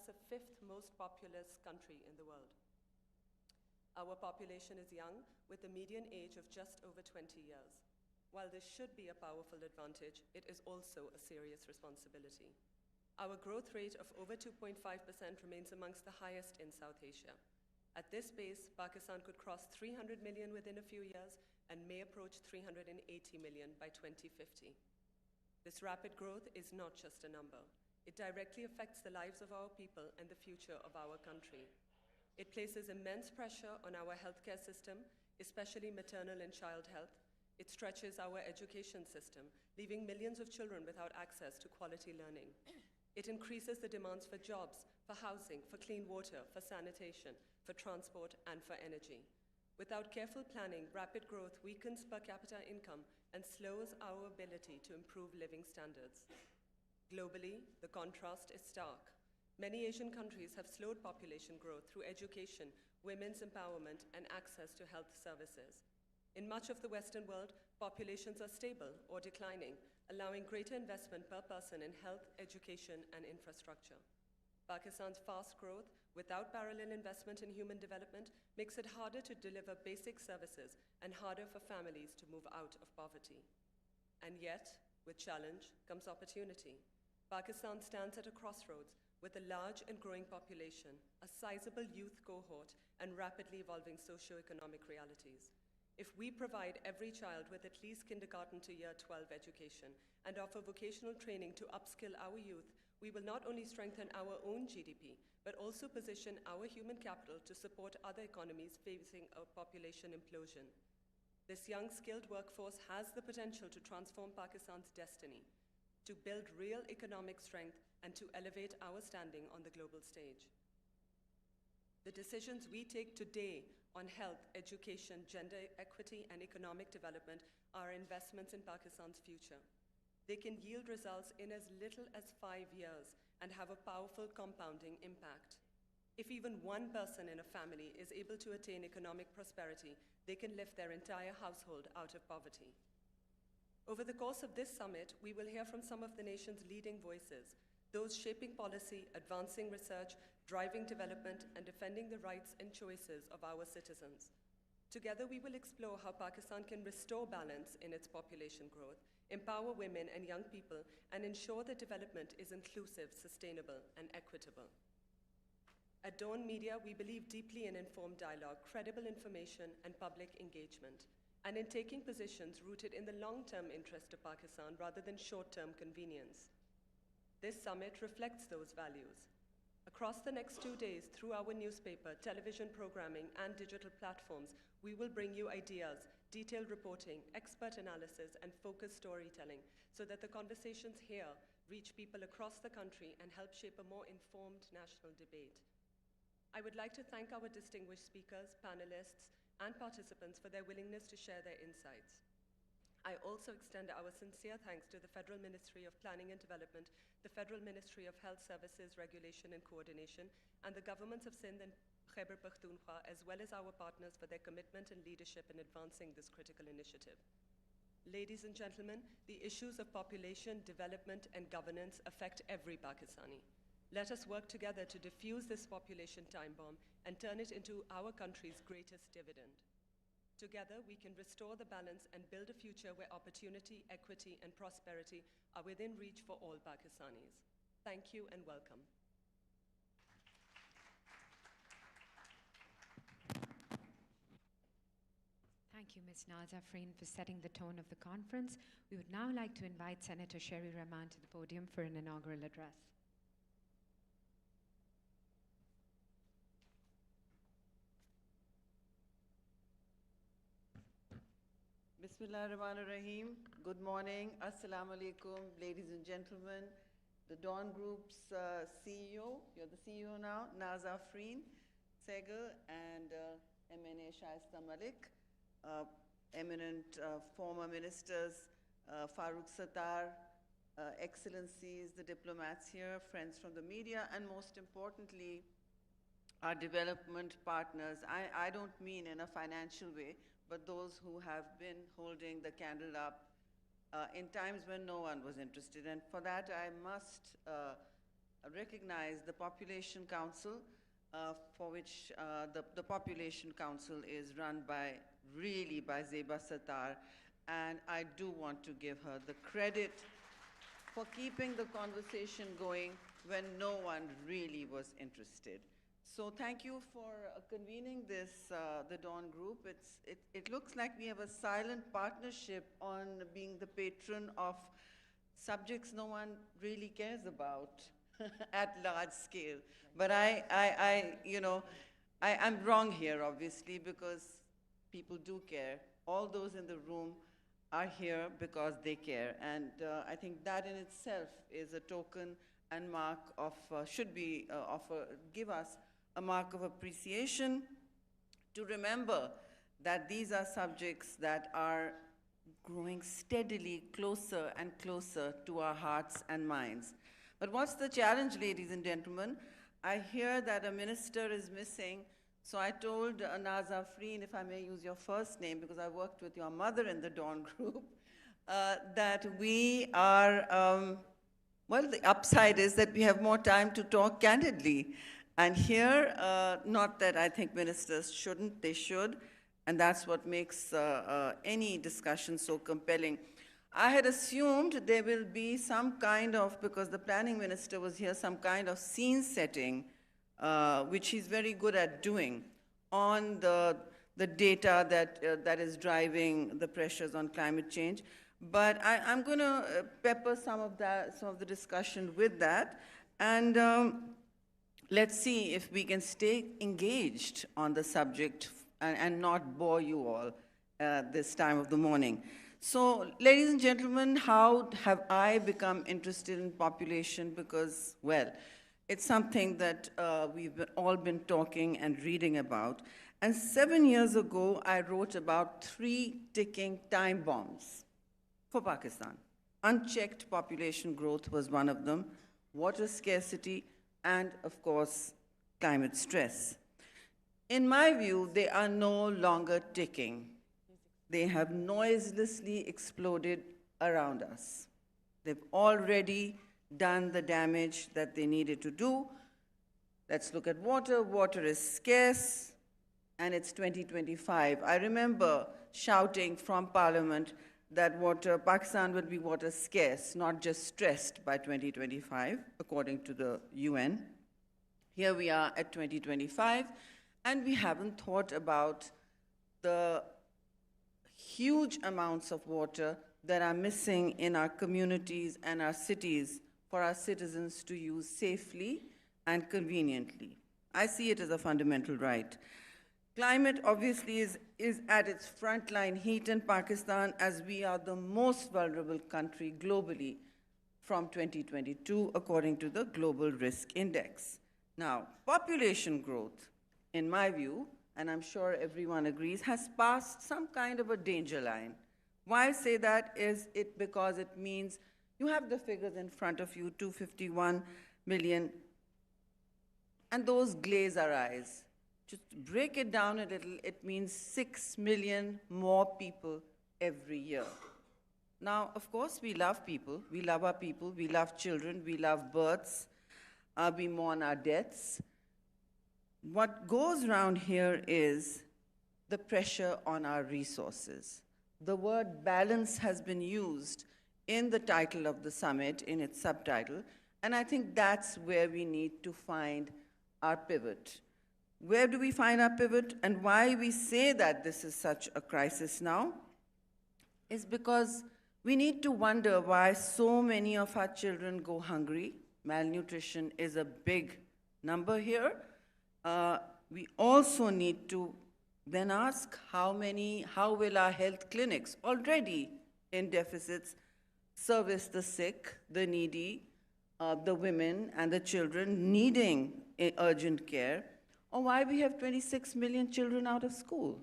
us the 5th most populous country in the world. Our population is young, with a median age of just over 20 years. While this should be a powerful advantage, it is also a serious responsibility. Our growth rate of over 2.5% remains amongst the highest in South Asia. At this pace, Pakistan could cross 300 million within a few years and may approach 380 million by 2050. This rapid growth is not just a number. It directly affects the lives of our people and the future of our country. It places immense pressure on our healthcare system, especially maternal and child health. It stretches our education system, leaving millions of children without access to quality learning. It increases the demands for jobs, for housing, for clean water, for sanitation, for transport, and for energy. Without careful planning, rapid growth weakens per capita income and slows our ability to improve living standards. Globally, the contrast is stark. Many Asian countries have slowed population growth through education, women's empowerment, and access to health services. In much of the Western world, populations are stable or declining, allowing greater investment per person in health, education, and infrastructure. Pakistan's fast growth, without parallel investment in human development, makes it harder to deliver basic services and harder for families to move out of poverty. And yet, with challenge comes opportunity. Pakistan stands at a crossroads with a large and growing population, a sizable youth cohort, and rapidly evolving socio-economic realities. If we provide every child with at least kindergarten to year 12 education and offer vocational training to upskill our youth, we will not only strengthen our own GDP, but also position our human capital to support other economies facing a population implosion. This young, skilled workforce has the potential to transform Pakistan's destiny, to build real economic strength, and to elevate our standing on the global stage. The decisions we take today on health, education, gender equity, and economic development are investments in Pakistan's future. They can yield results in as little as 5 years and have a powerful compounding impact. If even one person in a family is able to attain economic prosperity, they can lift their entire household out of poverty. Over the course of this summit, we will hear from some of the nation's leading voices, those shaping policy, advancing research, driving development, and defending the rights and choices of our citizens. Together, we will explore how Pakistan can restore balance in its population growth, empower women and young people, and ensure that development is inclusive, sustainable, and equitable. At DawnMedia, we believe deeply in informed dialogue, credible information, and public engagement, and in taking positions rooted in the long-term interest of Pakistan rather than short-term convenience. This summit reflects those values. Across the next 2 days, through our newspaper, television programming, and digital platforms, we will bring you ideas, detailed reporting, expert analysis, and focused storytelling so that the conversations here reach people across the country and help shape a more informed national debate. I would like to thank our distinguished speakers, panelists, and participants for their willingness to share their insights. I also extend our sincere thanks to the Federal Ministry of Planning and Development, the Federal Ministry of Health Services Regulation and Coordination, and the governments of Sindh and Khyber Pakhtunkhwa, as well as our partners for their commitment and leadership in advancing this critical initiative. Ladies and gentlemen, the issues of population, development, and governance affect every Pakistani. Let us work together to defuse this population time bomb and turn it into our country's greatest dividend. Together, we can restore the balance and build a future where opportunity, equity, and prosperity are within reach for all Pakistanis. Thank you and welcome. Thank you, Ms. Nazafreen, for setting the tone of the conference. We would now like to invite Senator Sherry Rehman to the podium for an inaugural address. Bismillahirrahmanirrahim. Good morning. Assalamu alaikum, ladies and gentlemen. The Dawn Group's CEO, you're the CEO now, Nazafreen Saigol, and MNA Shaista Malik, eminent former ministers, Farooq Sattar, excellencies, the diplomats here, friends from the media, and most importantly, our development partners. I don't mean in a financial way, but those who have been holding the candle up in times when no one was interested. And for that, I must recognize the Population Council, for which the Population Council is run by Zeba Sattar, and I do want to give her the credit for keeping the conversation going when no one really was interested. So thank you for convening this, the Dawn Group. It looks like we have a silent partnership on being the patron of subjects no one really cares about at large scale. But I'm wrong here, obviously, because people do care. All those in the room are here because they care. And I think that in itself is a token and mark of, give us a mark of appreciation to remember that these are subjects that are growing steadily closer and closer to our hearts and minds. But what's the challenge, ladies and gentlemen? I hear that a minister is missing, so I told Nazafreen, if I may use your first name, because I worked with your mother in the Dawn Group, that we are, well, the upside is that we have more time to talk candidly. And here, not that I think ministers shouldn't, they should, and that's what makes any discussion so compelling. I had assumed there will be some kind of, because the planning minister was here, some kind of scene setting, which he's very good at doing, on the data that is driving the pressures on climate change. But I'm going to pepper some of the discussion with that, and let's see if we can stay engaged on the subject and not bore you all this time of the morning. So, ladies and gentlemen, how have I become interested in population? Because, well, it's something that we've all been talking and reading about. And 7 years ago, I wrote about 3 ticking time bombs for Pakistan. Unchecked population growth was one of them, water scarcity, and, of course, climate stress. In my view, they are no longer ticking. They have noiselessly exploded around us. They've already done the damage that they needed to do. Let's look at water. Water is scarce, and it's 2025. I remember shouting from Parliament that Pakistan will be water scarce, not just stressed by 2025, according to the UN. Here we are at 2025, and we haven't thought about the huge amounts of water that are missing in our communities and our cities for our citizens to use safely and conveniently. I see it as a fundamental right. Climate obviously is at its frontline heat in Pakistan, as we are the most vulnerable country globally from 2022, according to the Global Risk Index. Now, population growth, in my view, and I'm sure everyone agrees, has passed some kind of a danger line. Why I say that is because it means you have the figures in front of you, 251 million, and those glaze our eyes. Just break it down a little, it means 6 million more people every year. Now, of course, we love people. We love our people. We love children. We love births. We mourn our deaths. What goes around here is the pressure on our resources. The word balance has been used in the title of the summit, in its subtitle, and I think that's where we need to find our pivot. Where do we find our pivot, and why we say that this is such a crisis now is because we need to wonder why so many of our children go hungry. Malnutrition is a big number here. We also need to then ask how will our health clinics, already in deficits, service the sick, the needy, the women and the children needing urgent care, or why we have 26 million children out of school.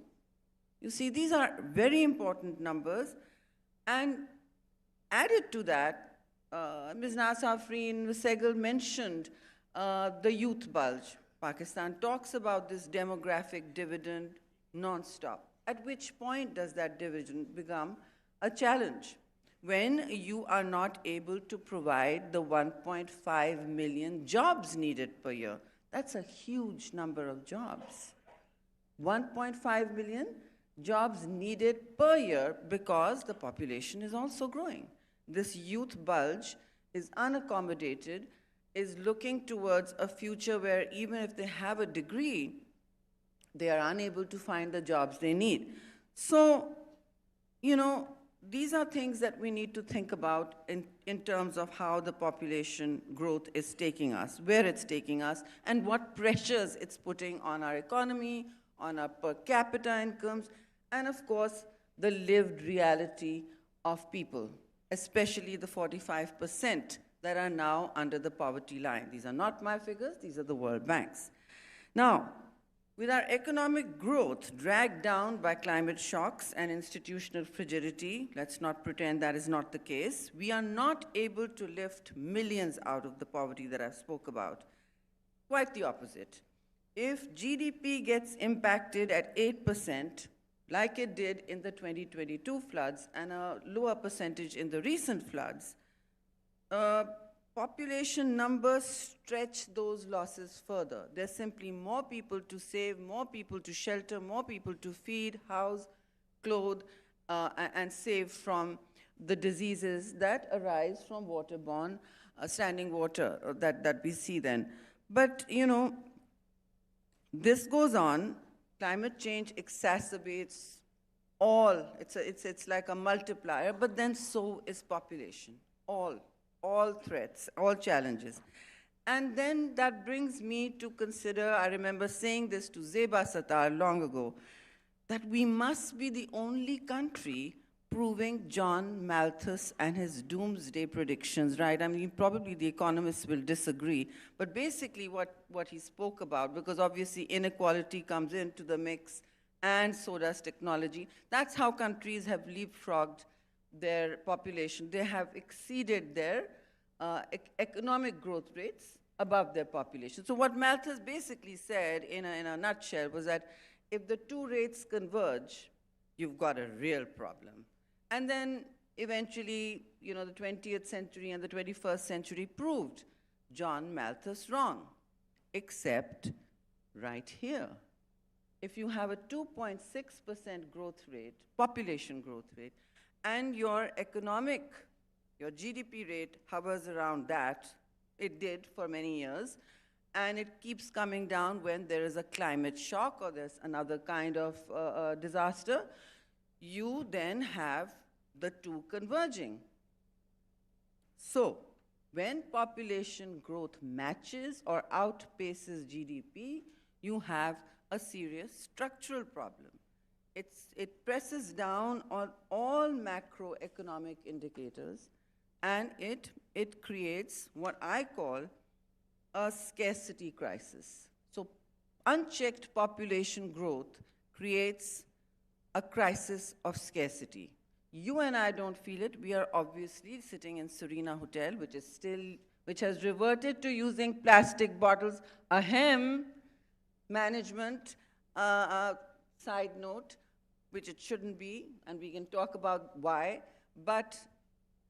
You see, these are very important numbers, and added to that, Ms. Nazafreen Saigol mentioned the youth bulge. Pakistan talks about this demographic dividend nonstop. At which point does that dividend become a challenge? when you are not able to provide the 1.5 million jobs needed per year. That's a huge number of jobs. 1.5 million jobs needed per year because the population is also growing. This youth bulge is unaccommodated, is looking towards a future where even if they have a degree, they are unable to find the jobs they need. So, you know, these are things that we need to think about in terms of how the population growth is taking us, where it's taking us, and what pressures it's putting on our economy, on our per capita incomes, and of course, the lived reality of people, especially the 45% that are now under the poverty line. These are not my figures, these are the World Bank's. Now, with our economic growth dragged down by climate shocks and institutional frigidity, let's not pretend that is not the case, we are not able to lift millions out of the poverty that I spoke about. Quite the opposite. If GDP gets impacted at 8%, like it did in the 2022 floods and a lower percentage in the recent floods, population numbers stretch those losses further. There's simply more people to save, more people to shelter, more people to feed, house, clothe, and save from the diseases that arise from waterborne standing water that we see then. But, you know, this goes on. Climate change exacerbates all. It's like a multiplier, but then so is population. All threats, all challenges. And then that brings me to consider, I remember saying this to Zeba Sattar long ago, that we must be the only country proving John Malthus and his doomsday predictions, right? I mean, probably the economists will disagree, but basically what he spoke about, because obviously inequality comes into the mix, and so does technology. That's how countries have leapfrogged their population. They have exceeded their economic growth rates above their population. So what Malthus basically said in a nutshell was that if the two rates converge, you've got a real problem. And then eventually, you know, the 20th century and the 21st century proved John Malthus wrong, except right here. If you have a 2.6% growth rate, population growth rate, and your GDP rate hovers around that, it did for many years, and it keeps coming down when there is a climate shock or there's another kind of disaster, you then have the two converging. So, when population growth matches or outpaces GDP, you have a serious structural problem. It presses down on all macroeconomic indicators, and it creates what I call a scarcity crisis. So unchecked population growth creates a crisis of scarcity. You and I don't feel it. We are obviously sitting in Serena Hotel, which has reverted to using plastic bottles. Ahem, management, side note, which it shouldn't be, and we can talk about why, but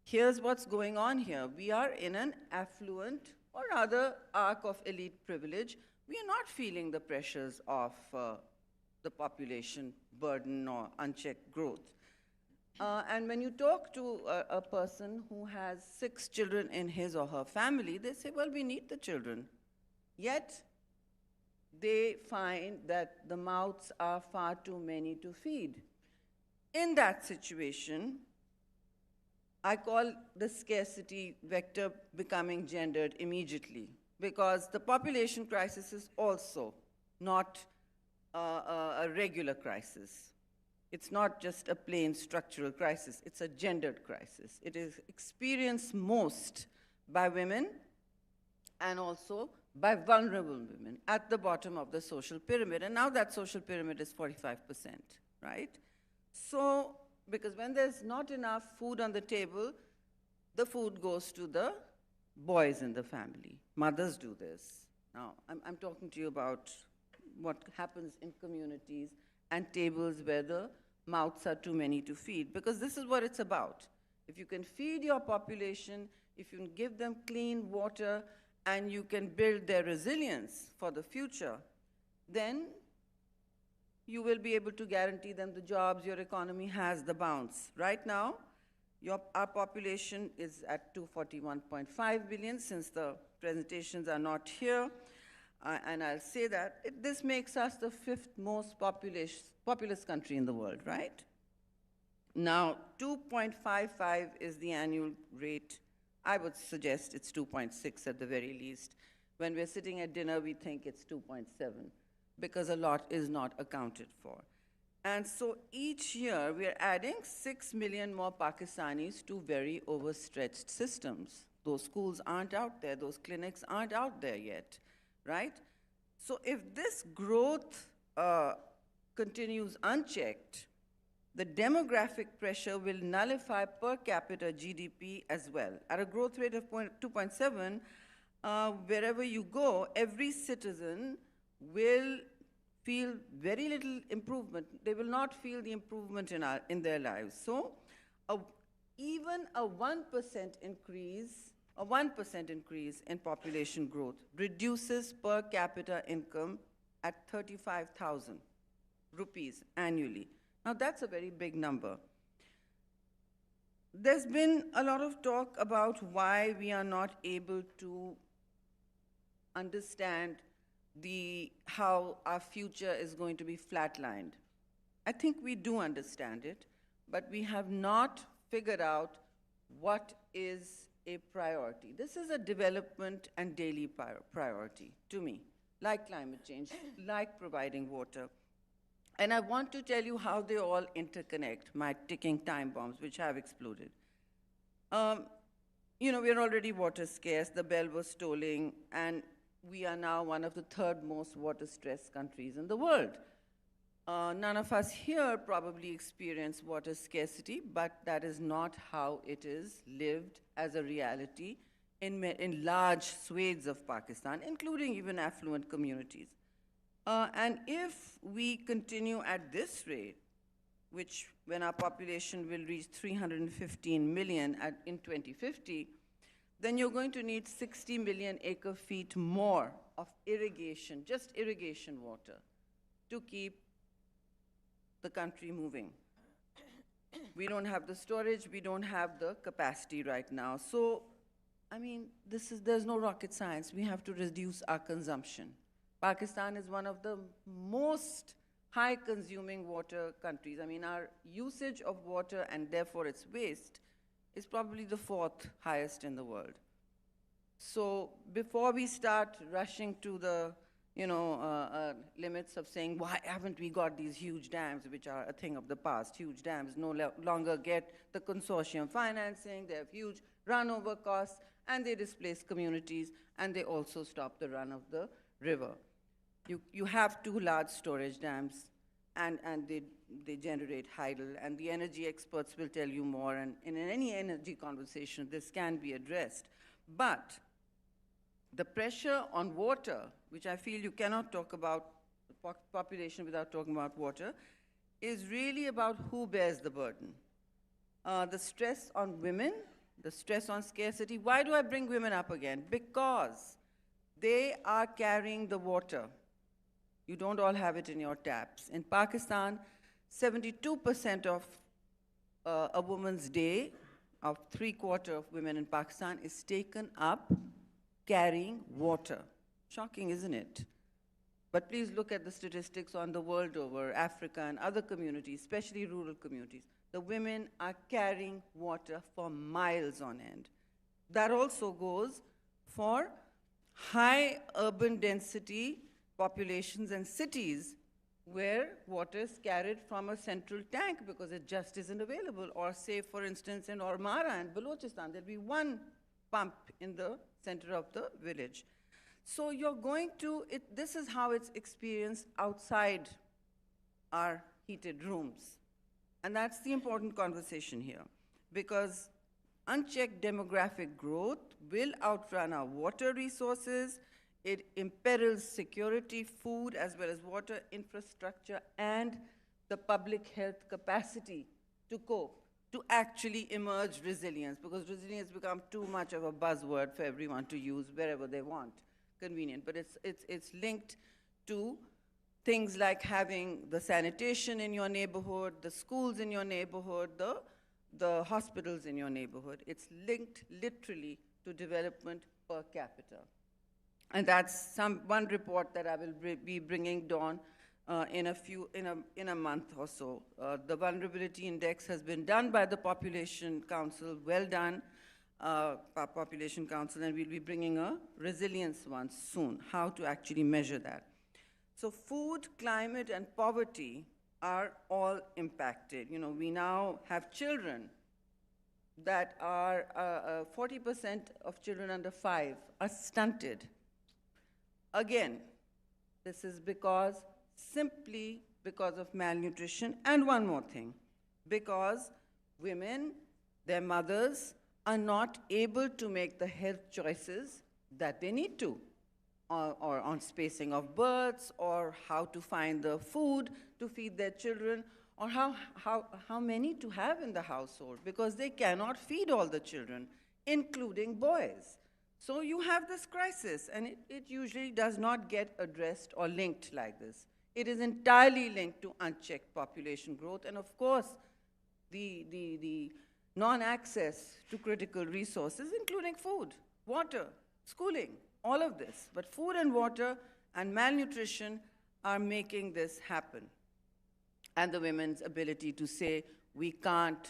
here's what's going on here. We are in an affluent, or rather, arc of elite privilege. We are not feeling the pressures of the population burden or unchecked growth. And when you talk to a person who has 6 children in his or her family, they say, well, we need the children. Yet, they find that the mouths are far too many to feed. In that situation, I call the scarcity vector becoming gendered immediately, because the population crisis is also not a regular crisis. It's not just a plain structural crisis, it's a gendered crisis. It is experienced most by women and also by vulnerable women at the bottom of the social pyramid. And now that social pyramid is 45%, right? So, because when there's not enough food on the table, the food goes to the boys in the family. Mothers do this. Now, I'm talking to you about what happens in communities and tables where the mouths are too many to feed, because this is what it's about. If you can feed your population, if you can give them clean water, and you can build their resilience for the future, then you will be able to guarantee them the jobs, your economy has the bounce. Right now, our population is at 241.5 billion, since the presentations are not here. And I'll say that this makes us the 5th most populous country in the world, right? Now, 2.55 is the annual rate. I would suggest it's 2.6 at the very least. When we're sitting at dinner, we think it's 2.7, because a lot is not accounted for. And so each year, we're adding 6 million more Pakistanis to very overstretched systems. Those schools aren't out there, those clinics aren't out there yet, right? So if this growth continues unchecked, the demographic pressure will nullify per capita GDP as well. At a growth rate of 2.7, wherever you go, every citizen will feel very little improvement. They will not feel the improvement in their lives. So even a 1% increase, a 1% increase in population growth reduces per capita income at 35,000 rupees annually. Now, that's a very big number. There's been a lot of talk about why we are not able to understand how our future is going to be flatlined. I think we do understand it, but we have not figured out what is a priority. This is a development and daily priority to me, like climate change, like providing water. And I want to tell you how they all interconnect, my ticking time bombs, which have exploded. You know, we're already water scarce, the bell was tolling, and we are now one of the 3rd most water-stressed countries in the world. None of us here probably experience water scarcity, but that is not how it is lived as a reality in large swathes of Pakistan, including even affluent communities. And if we continue at this rate, which when our population will reach 315 million in 2050, then you're going to need 60 million acre-feet more of irrigation, just irrigation water, to keep the country moving. We don't have the storage, we don't have the capacity right now. So, I mean, there's no rocket science. We have to reduce our consumption. Pakistan is one of the most high-consuming water countries. I mean, our usage of water and therefore its waste is probably the 4th highest in the world. So before we start rushing to the limits of saying, why haven't we got these huge dams, which are a thing of the past? Huge dams no longer get the consortium financing, they have huge run-over costs, and they displace communities, and they also stop the run of the river. You have 2 large storage dams, and they generate hydel, and the energy experts will tell you more, and in any energy conversation, this can be addressed. But the pressure on water, which I feel you cannot talk about population without talking about water, is really about who bears the burden. The stress on women, the stress on scarcity. Why do I bring women up again? Because they are carrying the water. You don't all have it in your taps. In Pakistan, 72% of a woman's day, of 3/4 of women in Pakistan, is taken up carrying water. Shocking, isn't it? But please look at the statistics on the world over, Africa and other communities, especially rural communities. The women are carrying water for miles on end. That also goes for high urban density populations and cities where water is carried from a central tank because it just isn't available. Or say, for instance, in Ormara and Balochistan, there'll be one pump in the center of the village. So you're going to, this is how it's experienced outside our heated rooms. And that's the important conversation here, because unchecked demographic growth will outrun our water resources. It imperils security, food, as well as water infrastructure, and the public health capacity to cope to actually emerge resilience, because resilience become too much of a buzzword for everyone to use wherever they want, convenient. But it's linked to things like having the sanitation in your neighborhood, the schools in your neighborhood, the hospitals in your neighborhood. It's linked literally to development per capita. And that's one report that I will be bringing Dawn in a month or so. The vulnerability index has been done by the Population Council, well done, Population Council, and we'll be bringing a resilience one soon, how to actually measure that. So food, climate, and poverty are all impacted. You know, we now have children that are, 40% of children under 5 are stunted. Again, this is simply because of malnutrition. And one more thing, because women, their mothers, are not able to make the health choices that they need to, or on spacing of births, or how to find the food to feed their children, or how many to have in the household, because they cannot feed all the children, including boys. So you have this crisis, and it usually does not get addressed or linked like this. It is entirely linked to unchecked population growth, and of course, the non-access to critical resources, including food, water, schooling, all of this. But food and water and malnutrition are making this happen. And the women's ability to say, we cannot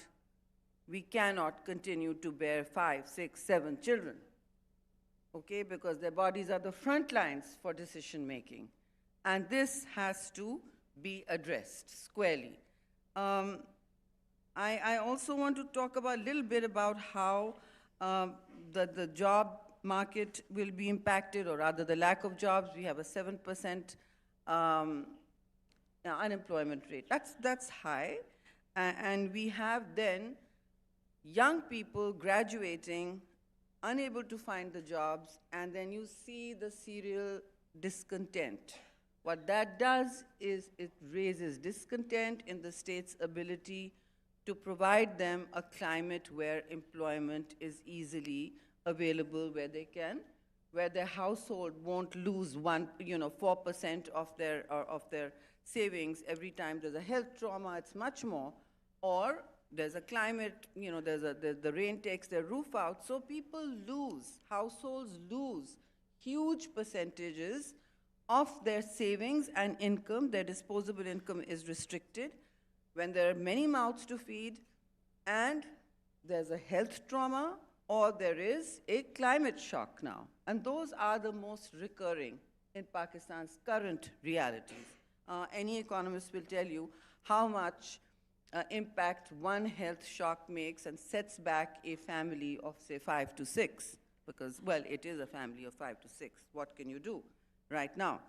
continue to bear 5, 6, 7 children, okay, because their bodies are the front lines for decision making. And this has to be addressed squarely. I also want to talk a little bit about how the job market will be impacted, or rather the lack of jobs. We have a 7% unemployment rate. That's high. And we have then young people graduating, unable to find the jobs, and then you see the serial discontent. What that does is it raises discontent in the state's ability to provide them a climate where employment is easily available, where their household won't lose 4% of their savings every time there's a health trauma. It's much more, or there's a climate, the rain takes their roof out. So people lose, households lose huge percentages of their savings and income. Their disposable income is restricted when there are many mouths to feed, and there's a health trauma, or there is a climate shock now. And those are the most recurring in Pakistan's current realities. Any economist will tell you how much impact one health shock makes and sets back a family of, say, 5 to 6, because, well, it is a family of 5 to 6. What can you do right now?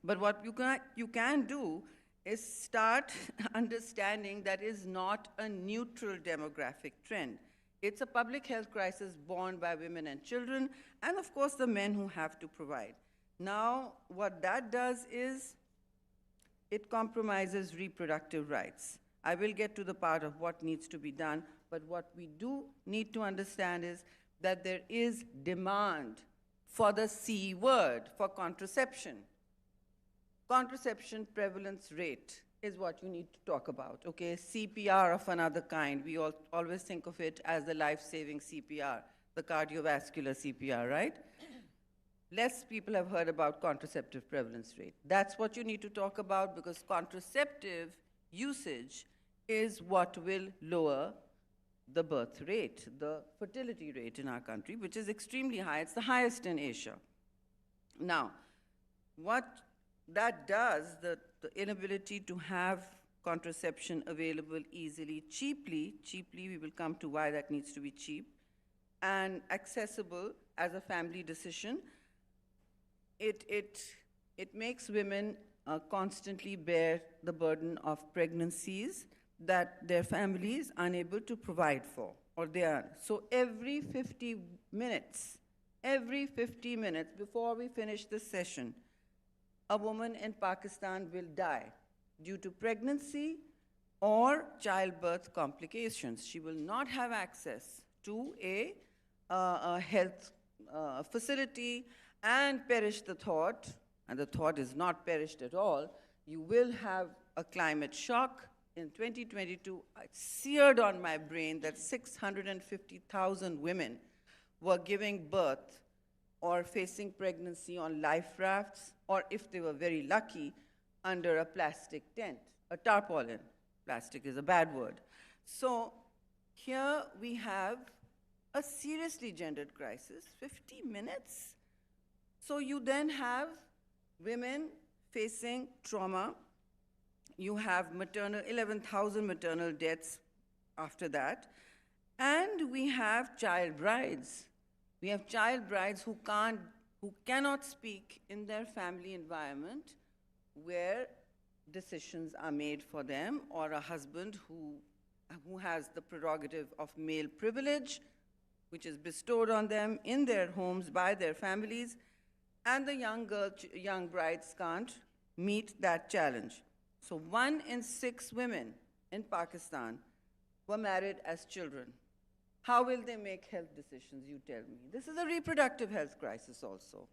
But what you can do is start understanding that is not a neutral demographic trend. It's a public health crisis borne by women and children, and of course the men who have to provide. Now, what that does is it compromises reproductive rights. I will get to the part of what needs to be done, but what we do need to understand is that there is demand for the C word, for contraception. Contraception prevalence rate is what you need to talk about, okay? CPR of another kind. We always think of it as the life-saving CPR, the cardiovascular CPR, right? Less people have heard about contraceptive prevalence rate. That's what you need to talk about, because contraceptive usage is what will lower the birth rate, the fertility rate in our country, which is extremely high. It's the highest in Asia. Now, what that does, the inability to have contraception available easily, cheaply, we will come to why that needs to be cheap, and accessible as a family decision, it makes women constantly bear the burden of pregnancies that their families are unable to provide for, or they are. So every 50 minutes before we finish this session, a woman in Pakistan will die due to pregnancy, or childbirth complications. She will not have access to a health facility, and perish the thought, and the thought is not perished at all, you will have a climate shock. In 2022, it seared on my brain that 650,000 women were giving birth or facing pregnancy on life rafts, or if they were very lucky, under a plastic tent, a tarpaulin. Plastic is a bad word. So here we have a seriously gendered crisis, 50 minutes. So you then have women facing trauma. You have 11,000 maternal deaths after that. And we have child brides. We have child brides who cannot speak in their family environment where decisions are made for them, or a husband who has the prerogative of male privilege, which is bestowed on them in their homes by their families, and the young brides can't meet that challenge. So 1 in 6 women in Pakistan were married as children. How will they make health decisions, you tell me? This is a reproductive health crisis also.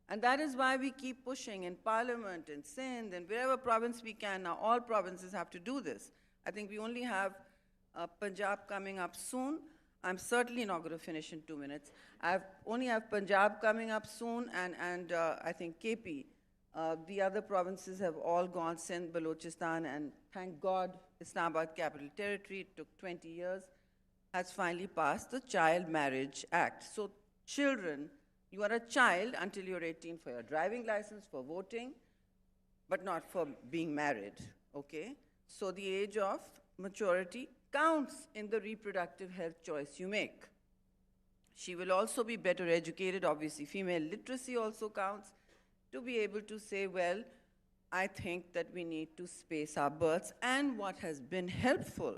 And that is why we keep pushing in Parliament, in Sindh, and wherever province we can. Now, all provinces have to do this. I think we only have Punjab coming up soon. I'm certainly not going to finish in 2 minutes. I only have Punjab coming up soon, and I think KP. The other provinces have all gone, Sindh, Balochistan, and thank God, Islamabad Capital Territory, it took 20 years, has finally passed the Child Marriage Act. So children, you are a child until you're 18 for your driving license, for voting, but not for being married, okay? So the age of maturity counts in the reproductive health choice you make. She will also be better educated. Obviously, female literacy also counts, to be able to say, well, I think that we need to space our births. And what has been helpful,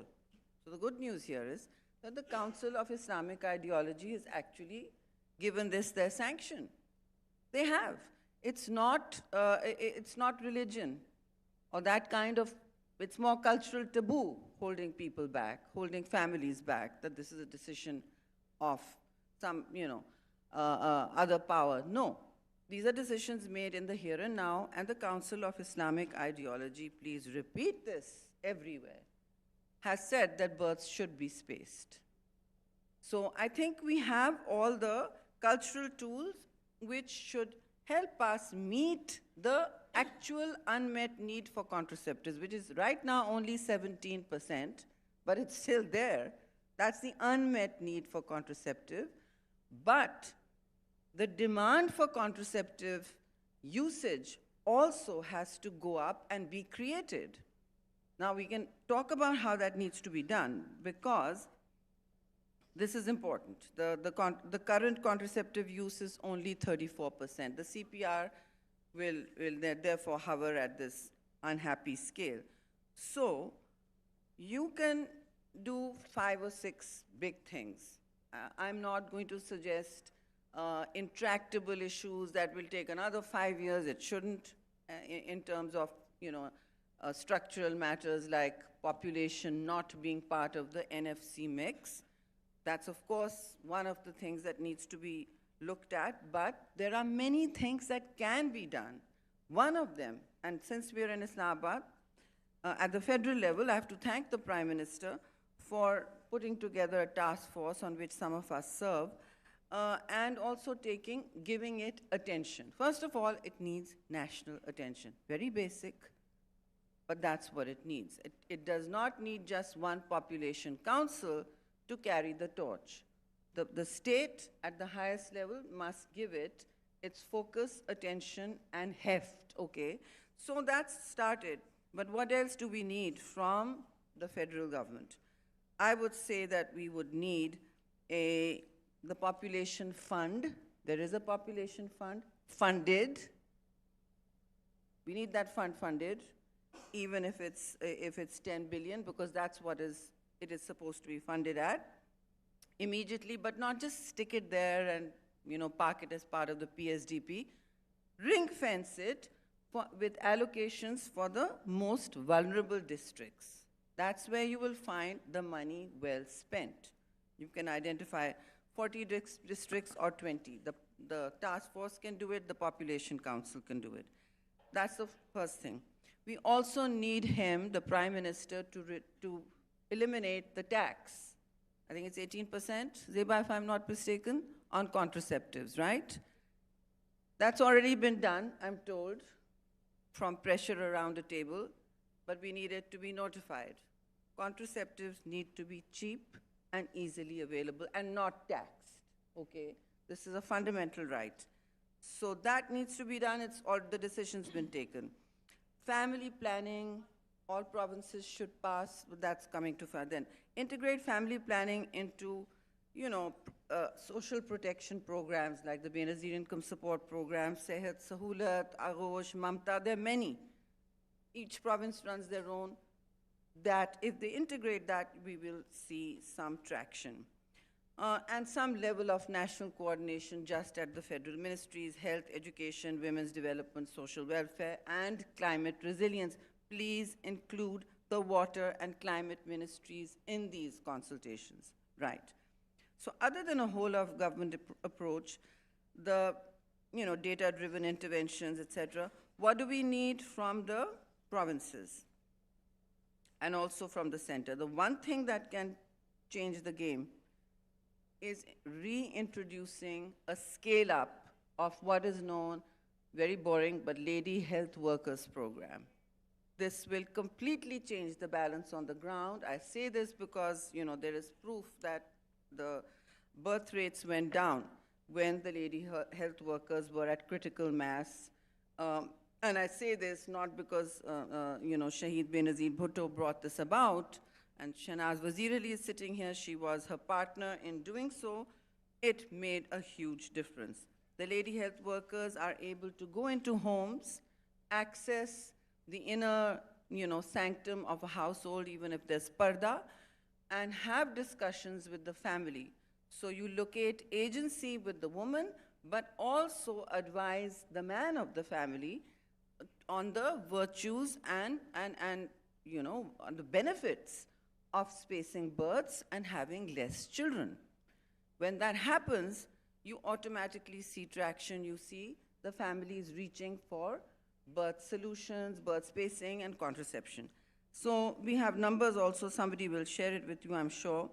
so the good news here is that the Council of Islamic Ideology has actually given this their sanction. They have. It's not religion or that kind of, it's more cultural taboo holding people back, holding families back, that this is a decision of some, other power. No. These are decisions made in the here and now, and the Council of Islamic Ideology, please repeat this everywhere, has said that births should be spaced. So I think we have all the cultural tools which should help us meet the actual unmet need for contraceptives, which is right now only 17%, but it's still there. That's the unmet need for contraceptive. But the demand for contraceptive usage also has to go up and be created. Now we can talk about how that needs to be done, because this is important. The current contraceptive use is only 34%. The CPR will therefore hover at this unhappy scale. So you can do 5 or 6 big things. I'm not going to suggest intractable issues that will take another 5 years. It shouldn't, in terms of, structural matters like population not being part of the NFC mix. That's, of course, one of the things that needs to be looked at, but there are many things that can be done. One of them, and since we're in Islamabad, at the federal level, I have to thank the Prime Minister for putting together a task force on which some of us serve, and also giving it attention. First of all, it needs national attention. Very basic, but that's what it needs. It does not need just one population council to carry the torch. The state at the highest level must give it its focus, attention, and heft, okay? So that's started. But what else do we need from the federal government? I would say that we would need the population fund. There is a population fund funded. We need that fund funded, even if it's 10 billion, because that's what it is supposed to be funded at immediately, but not just stick it there and park it as part of the PSDP. Ring fence it with allocations for the most vulnerable districts. That's where you will find the money well spent. You can identify 40 districts or 20. The task force can do it, the population council can do it. That's the first thing. We also need him, the Prime Minister, to eliminate the tax. I think it's 18%, Zeba, if I'm not mistaken, on contraceptives, right? That's already been done, I'm told, from pressure around the table, but we need it to be notified. Contraceptives need to be cheap and easily available and not taxed, okay? This is a fundamental right. So that needs to be done, all the decision's been taken. Family planning, all provinces should pass, but that's coming too far. Then integrate family planning into, social protection programs like the Benazir Income Support Program, Sehat, Sahulat, Aghosh, Mamta, there are many. Each province runs their own. That if they integrate that, we will see some traction. And some level of national coordination just at the federal ministries, health, education, women's development, social welfare, and climate resilience. Please include the water and climate ministries in these consultations, right? So other than a whole of government approach, the data-driven interventions, etc., what do we need from the provinces and also from the center? The one thing that can change the game is reintroducing a scale-up of what is known, very boring, but Lady Health Workers Program. This will completely change the balance on the ground. I say this because, there is proof that the birth rates went down when the lady health workers were at critical mass. And I say this not because, Shahid Benazir Bhutto brought this about, and Shahnaz Wazir Ali is sitting here. She was her partner in doing so. It made a huge difference. The lady health workers are able to go into homes, access the inner, sanctum of a household, even if there's parda, and have discussions with the family. So you locate agency with the woman, but also advise the man of the family on the virtues and on the benefits of spacing births and having less children. When that happens, you automatically see traction. You see the families reaching for birth solutions, birth spacing, and contraception. So we have numbers also. Somebody will share it with you, I'm sure.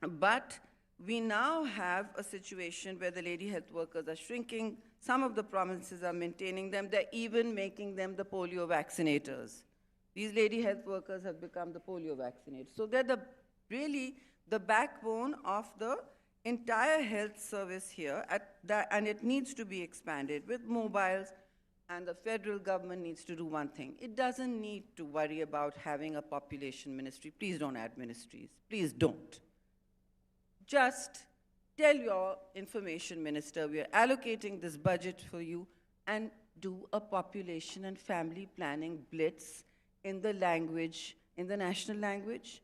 But we now have a situation where the lady health workers are shrinking. Some of the provinces are maintaining them. They're even making them the polio vaccinators. These lady health workers have become the polio vaccinators. So they're really the backbone of the entire health service here, and it needs to be expanded with mobiles, and the federal government needs to do one thing. It doesn't need to worry about having a population ministry. Please don't add ministries. Please don't. Just tell your information minister, we are allocating this budget for you, and do a population and family planning blitz in the language, in the national language.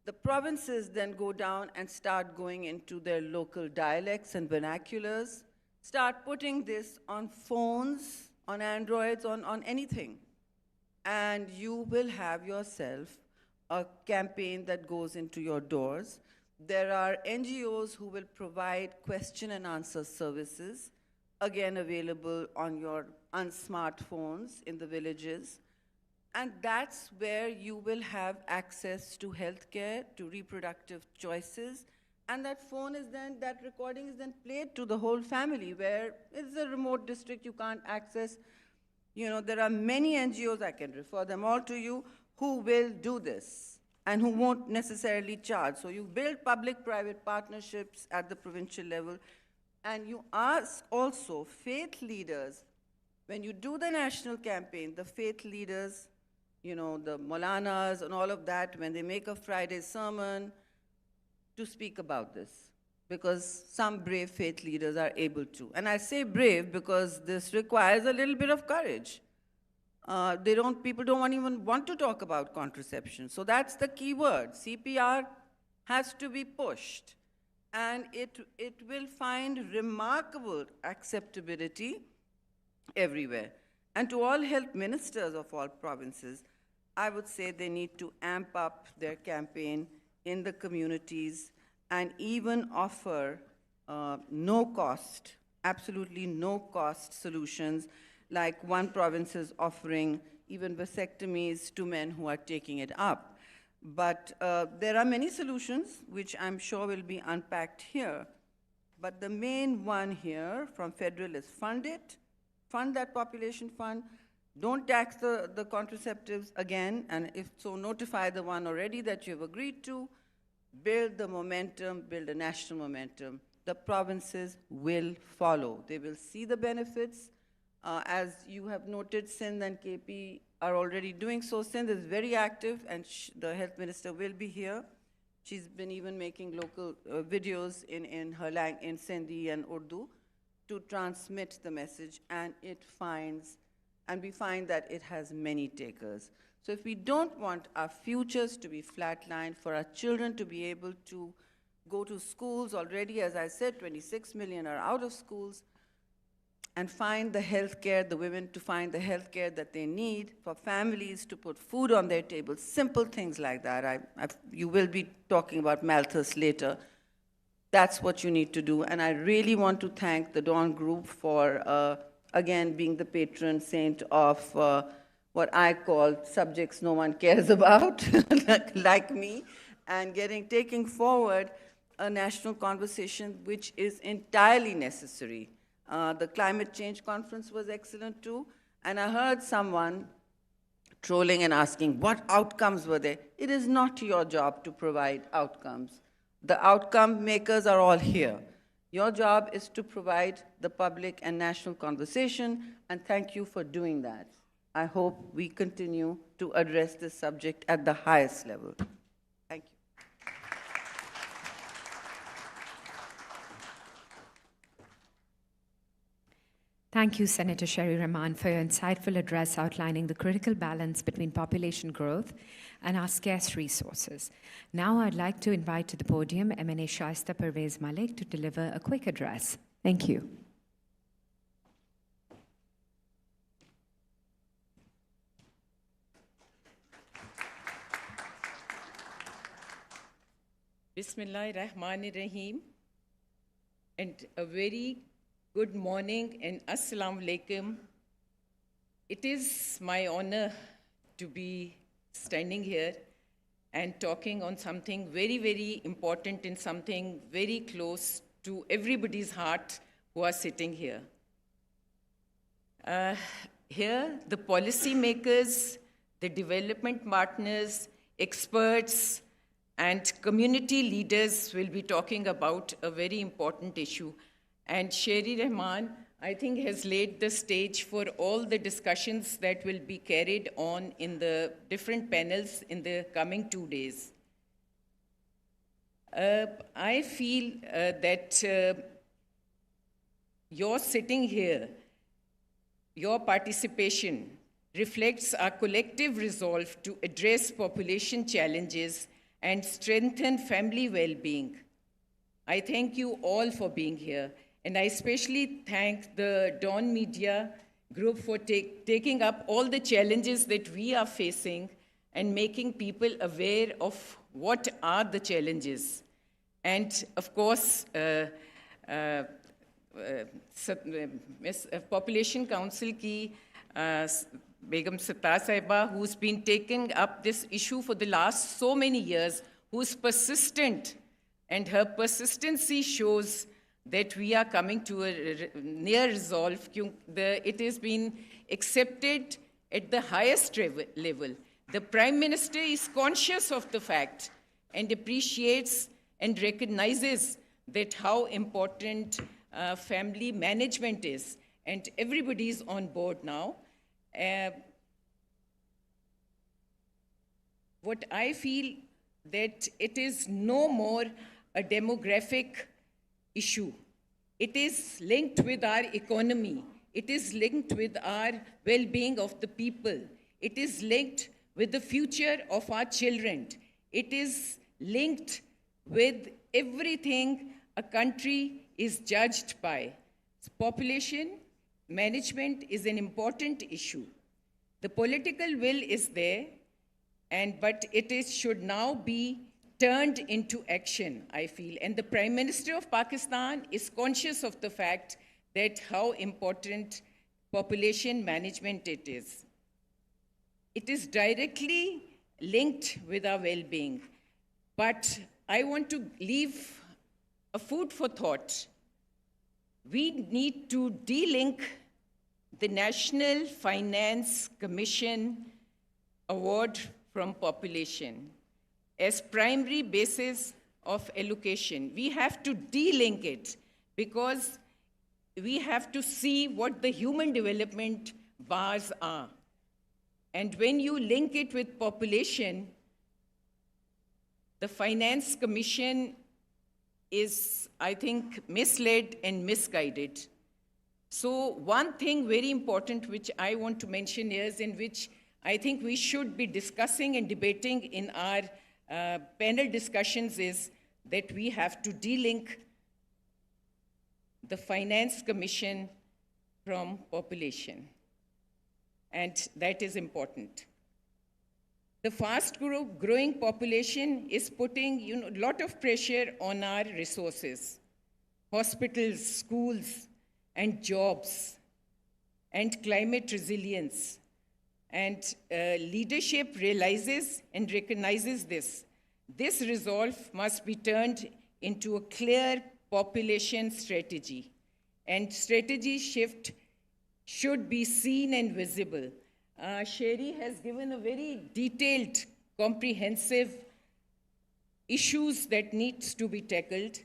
The provinces then go down and start going into their local dialects and vernaculars, start putting this on phones, on Androids, on anything. And you will have yourself a campaign that goes into your doors. There are NGOs who will provide question and answer services, again available on your unsmartphones in the villages. And that's where you will have access to healthcare, to reproductive choices. And that recording is then played to the whole family, where it's a remote district you can't access. There are many NGOs, I can refer them all to you, who will do this and who won't necessarily charge. So you build public-private partnerships at the provincial level, and you ask also faith leaders, when you do the national campaign, the faith leaders, the Maulanas and all of that, when they make a Friday sermon, to speak about this, because some brave faith leaders are able to. And I say brave because this requires a little bit of courage. People don't even want to talk about contraception. So that's the key word. CPR has to be pushed. And it will find remarkable acceptability everywhere. And to all health ministers of all provinces, I would say they need to amp up their campaign in the communities and even offer no cost, absolutely no cost solutions, like one province is offering even vasectomies to men who are taking it up. But there are many solutions which I'm sure will be unpacked here. But the main one here from federal is fund it, fund that population fund, don't tax the contraceptives again, and if so, notify the one already that you've agreed to, build the momentum, build a national momentum. The provinces will follow. They will see the benefits. As you have noted, Sindh and KP are already doing so. Sindh is very active, and the health minister will be here. She's been even making local videos in Sindhi and Urdu to transmit the message, and we find that it has many takers. So if we don't want our futures to be flatlined, for our children to be able to go to schools already, as I said, 26 million are out of schools, and find the health care, the women to find the health care that they need, for families to put food on their tables, simple things like that. You will be talking about Malthus later. That's what you need to do. And I really want to thank the Dawn Group for, again, being the patron saint of what I call subjects no one cares about, like me, and taking forward a national conversation which is entirely necessary. The climate change conference was excellent too, and I heard someone trolling and asking, what outcomes were there? It is not your job to provide outcomes. The outcome makers are all here. Your job is to provide the public and national conversation, and thank you for doing that. I hope we continue to address this subject at the highest level. Thank you. Thank you, Senator Sherry Rehman, for your insightful address outlining the critical balance between population growth and our scarce resources. Now I'd like to invite to the podium MNA Shaista Pervez Malik to deliver a quick address. Thank you. Bismillahirrahmanirrahim, and a very good morning and Assalamu alaikum. It is my honor to be standing here and talking on something very, very important and something very close to everybody's heart who are sitting here. Here, the policymakers, the development partners, experts, and community leaders will be talking about a very important issue. And Sherry Rehman, I think, has laid the stage for all the discussions that will be carried on in the different panels in the coming 2 days. I feel that your sitting here, your participation reflects our collective resolve to address population challenges and strengthen family well-being. I thank you all for being here. And I especially thank the DawnMedia group for taking up all the challenges that we are facing and making people aware of what are the challenges. And of course, Population Council ki Begum Sattar Sahiba, who's been taking up this issue for the last so many years, who's persistent, and her persistency shows that we are coming to a near resolve. It has been accepted at the highest level. The Prime Minister is conscious of the fact and appreciates and recognizes that how important family management is, and everybody is on board now. What I feel that it is no more a demographic issue. It is linked with our economy. It is linked with our well-being of the people. It is linked with the future of our children. It is linked with everything a country is judged by. Population management is an important issue. The political will is there, but should now be turned into action, I feel. And the Prime Minister of Pakistan is conscious of the fact that how important population management it is. It is directly linked with our well-being. But I want to leave a food for thought. We need to de-link the National Finance Commission award from population as primary basis of allocation. We have to de-link it because we have to see what the human development bars are. And when you link it with population, the Finance Commission is, I think, misled and misguided. So one thing very important which I want to mention is, in which I think we should be discussing and debating in our panel discussions, is that we have to de-link the Finance Commission from population. And that is important. The fast-growing population is putting a lot of pressure on our resources, hospitals, schools, and jobs, and climate resilience. And leadership realizes and recognizes this. This resolve must be turned into a clear population strategy. And strategy shift should be seen and visible. Sherry has given a very detailed, comprehensive issues that needs to be tackled.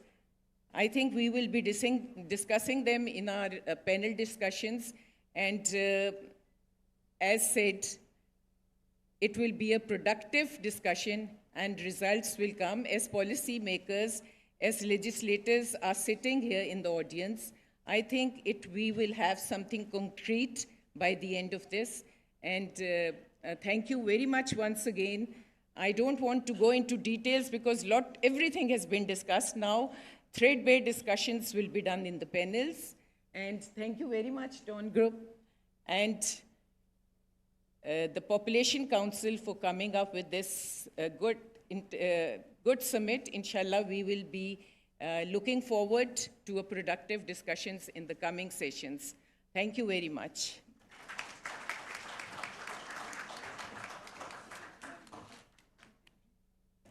I think we will be discussing them in our panel discussions, and as said, it will be a productive discussion and results will come as policy makers, as legislators are sitting here in the audience. I think we will have something concrete by the end of this. And thank you very much once again. I don't want to go into details because everything has been discussed now. Threadbare discussions will be done in the panels. And thank you very much, Dawn Group, and the Population Council for coming up with this good summit. Inshallah, we will be looking forward to a productive discussions in the coming sessions. Thank you very much.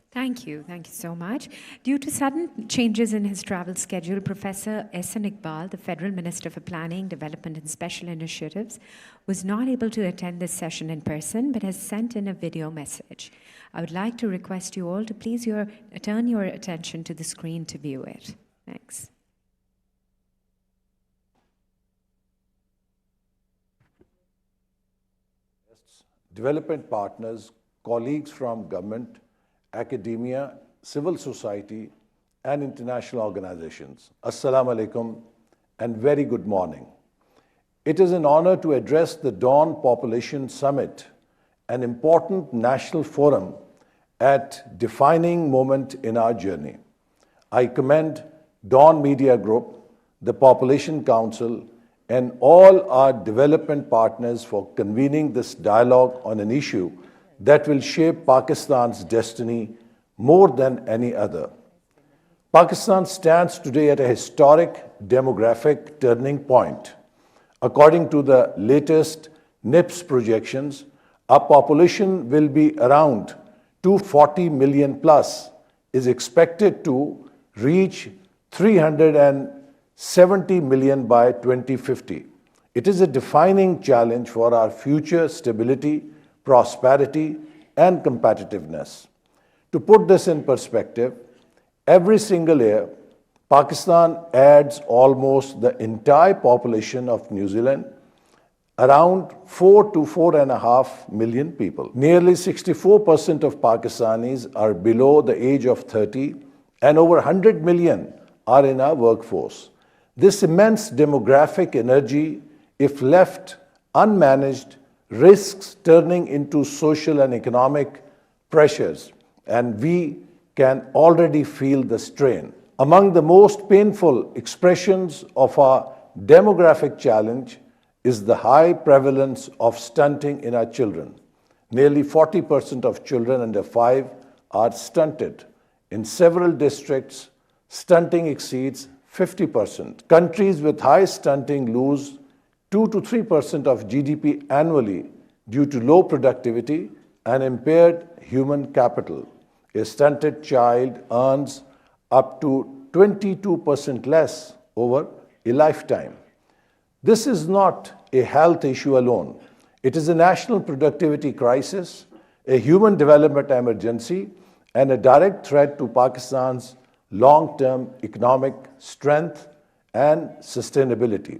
Thank you so much. Due to sudden changes in his travel schedule, Professor Ahsan Iqbal, the Federal Minister for Planning, Development and Special Initiatives, was not able to attend this session in person, but has sent in a video message. I would like to request you all to please turn your attention to the screen to view it. Thanks. Development partners, colleagues from government, academia, civil society, and international organizations. Assalamu alaikum and very good morning. It is an honor to address the Dawn Population Summit, an important national forum at defining moment in our journey. I commend DawnMedia Group, the Population Council, and all our development partners for convening this dialogue on an issue that will shape Pakistan's destiny more than any other. Pakistan stands today at a historic demographic turning point. According to the latest NIPS projections, our population will be around 240 million plus, is expected to reach 370 million by 2050. It is a defining challenge for our future stability, prosperity, and competitiveness. To put this in perspective, every single year, Pakistan adds almost the entire population of New Zealand, around 4 to 4.5 million people. Nearly 64% of Pakistanis are below the age of 30, and over 100 million are in our workforce. This immense demographic energy, if left unmanaged, risks turning into social and economic pressures, and we can already feel the strain. Among the most painful expressions of our demographic challenge is the high prevalence of stunting in our children. Nearly 40% of children under 5 are stunted. In several districts, stunting exceeds 50%. Countries with high stunting lose 2 to 3% of GDP annually due to low productivity and impaired human capital. A stunted child earns up to 22% less over a lifetime. This is not a health issue alone. It is a national productivity crisis, a human development emergency, and a direct threat to Pakistan's long-term economic strength and sustainability.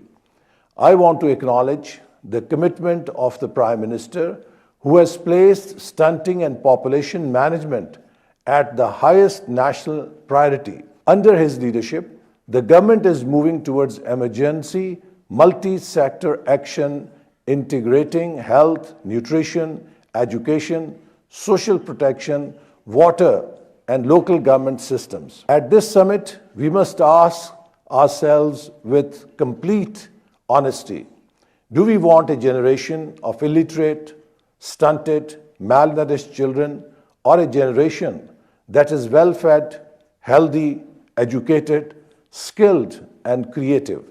I want to acknowledge the commitment of the Prime Minister, who has placed stunting and population management at the highest national priority. Under his leadership, the government is moving towards emergency, multi-sector action integrating health, nutrition, education, social protection, water, and local government systems. At this summit, we must ask ourselves with complete honesty, do we want a generation of illiterate, stunted, malnourished children, or a generation that is well-fed, healthy, educated, skilled, and creative?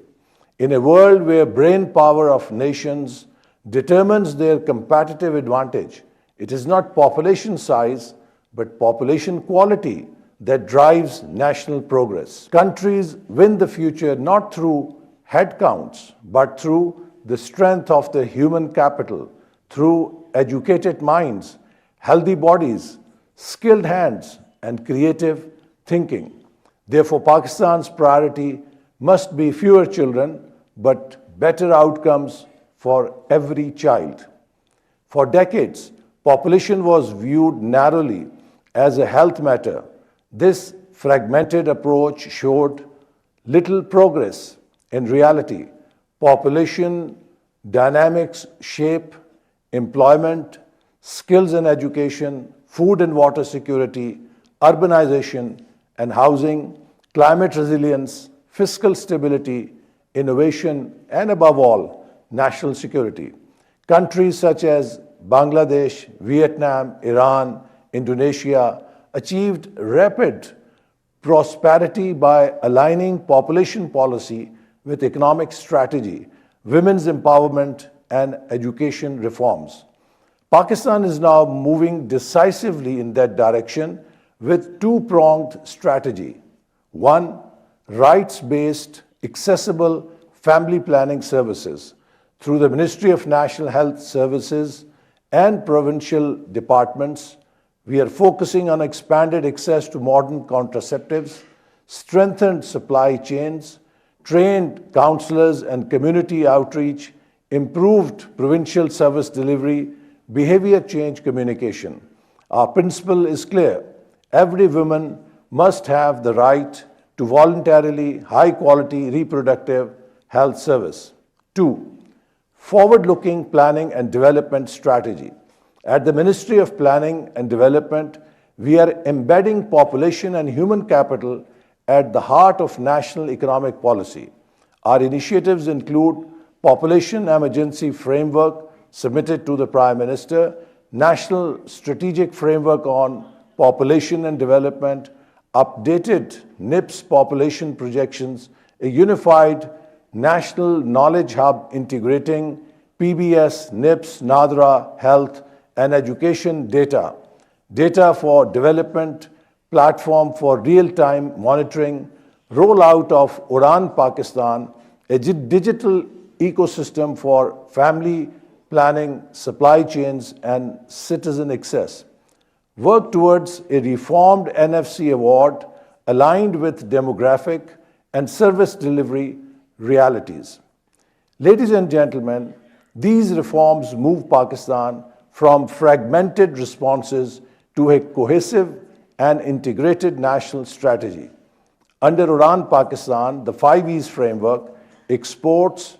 In a world where brain power of nations determines their competitive advantage, it is not population size, but population quality that drives national progress. Countries win the future not through head counts, but through the strength of the human capital, through educated minds, healthy bodies, skilled hands, and creative thinking. Therefore, Pakistan's priority must be fewer children, but better outcomes for every child. For decades, population was viewed narrowly as a health matter. This fragmented approach showed little progress. In reality, population dynamics shape employment, skills and education, food and water security, urbanization and housing, climate resilience, fiscal stability, innovation, and above all, national security. Countries such as Bangladesh, Vietnam, Iran, Indonesia achieved rapid prosperity by aligning population policy with economic strategy, women's empowerment, and education reforms. Pakistan is now moving decisively in that direction with two-pronged strategy. One, rights-based, accessible family planning services. Through the Ministry of National Health Services and provincial departments, we are focusing on expanded access to modern contraceptives, strengthened supply chains, trained counselors and community outreach, improved provincial service delivery, behavior change communication. Our principle is clear. Every woman must have the right to voluntarily high-quality reproductive health service. 2. Forward-looking planning and development strategy. At the Ministry of Planning and Development, we are embedding population and human capital at the heart of national economic policy. Our initiatives include Population Emergency Framework submitted to the Prime Minister, National Strategic Framework on Population and Development, updated NIPS population projections, a unified national knowledge hub integrating PBS, NIPS, NADRA, health, and education data, data for development, platform for real-time monitoring, rollout of Udan Pakistan, a digital ecosystem for family planning, supply chains, and citizen access. Work towards a reformed NFC award aligned with demographic and service delivery realities. Ladies and gentlemen, these reforms move Pakistan from fragmented responses to a cohesive and integrated national strategy. Under Udan Pakistan, the 5 E's framework, exports,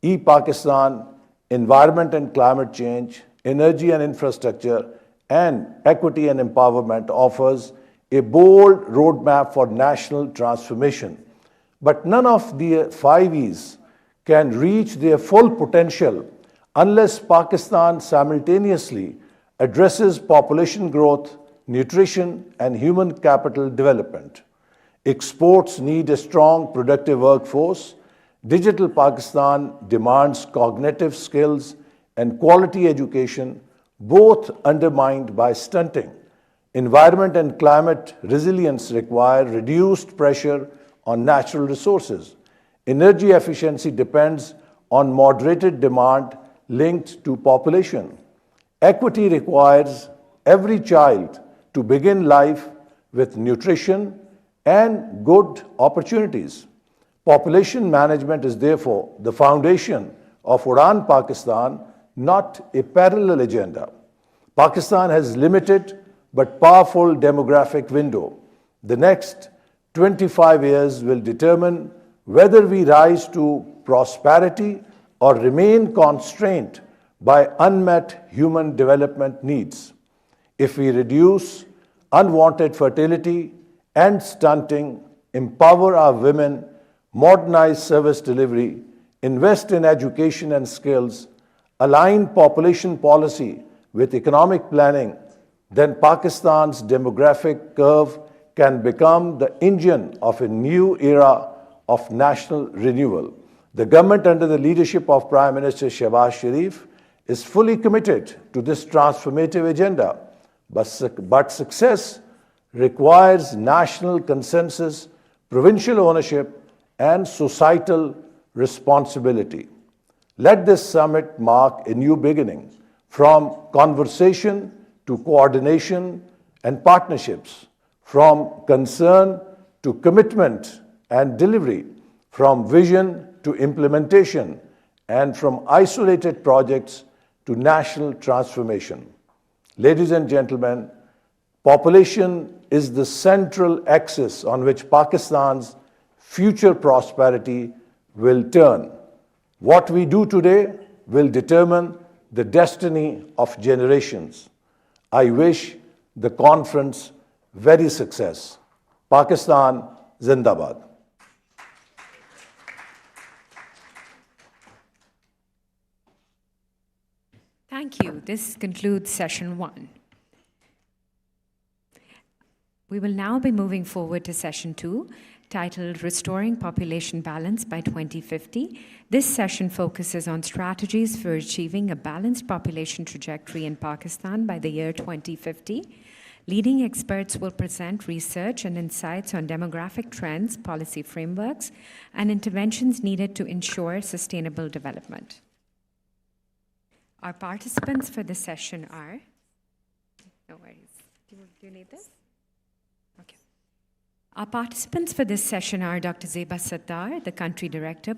e-Pakistan, environment and climate change, energy and infrastructure, and equity and empowerment offers a bold roadmap for national transformation. But none of the 5 E's can reach their full potential unless Pakistan simultaneously addresses population growth, nutrition, and human capital development. Exports need a strong, productive workforce. Digital Pakistan demands cognitive skills and quality education, both undermined by stunting. Environment and climate resilience require reduced pressure on natural resources. Energy efficiency depends on moderated demand linked to population. Equity requires every child to begin life with nutrition and good opportunities. Population management is therefore the foundation of Udan Pakistan, not a parallel agenda. Pakistan has limited but powerful demographic window. The next 25 years will determine whether we rise to prosperity or remain constrained by unmet human development needs. If we reduce unwanted fertility and stunting, empower our women, modernize service delivery, invest in education and skills, align population policy with economic planning, then Pakistan's demographic curve can become the engine of a new era of national renewal. The government under the leadership of Prime Minister Shehbaz Sharif is fully committed to this transformative agenda, but success requires national consensus, provincial ownership, and societal responsibility. Let this summit mark a new beginning, from conversation to coordination and partnerships, from concern to commitment and delivery, from vision to implementation, and from isolated projects to national transformation. Ladies and gentlemen, population is the central axis on which Pakistan's future prosperity will turn. What we do today will determine the destiny of generations. I wish the conference very success. Pakistan Zindabad. Thank you. This concludes session 1. We will now be moving forward to session 2, titled Restoring Population Balance by 2050. This session focuses on strategies for achieving a balanced population trajectory in Pakistan by the year 2050. Leading experts will present research and insights on demographic trends, policy frameworks, and interventions needed to ensure sustainable development. Our participants for this session are, no worries. Do you need this? Okay. Our participants for this session are Dr. Zeba Sattar, the Country Director,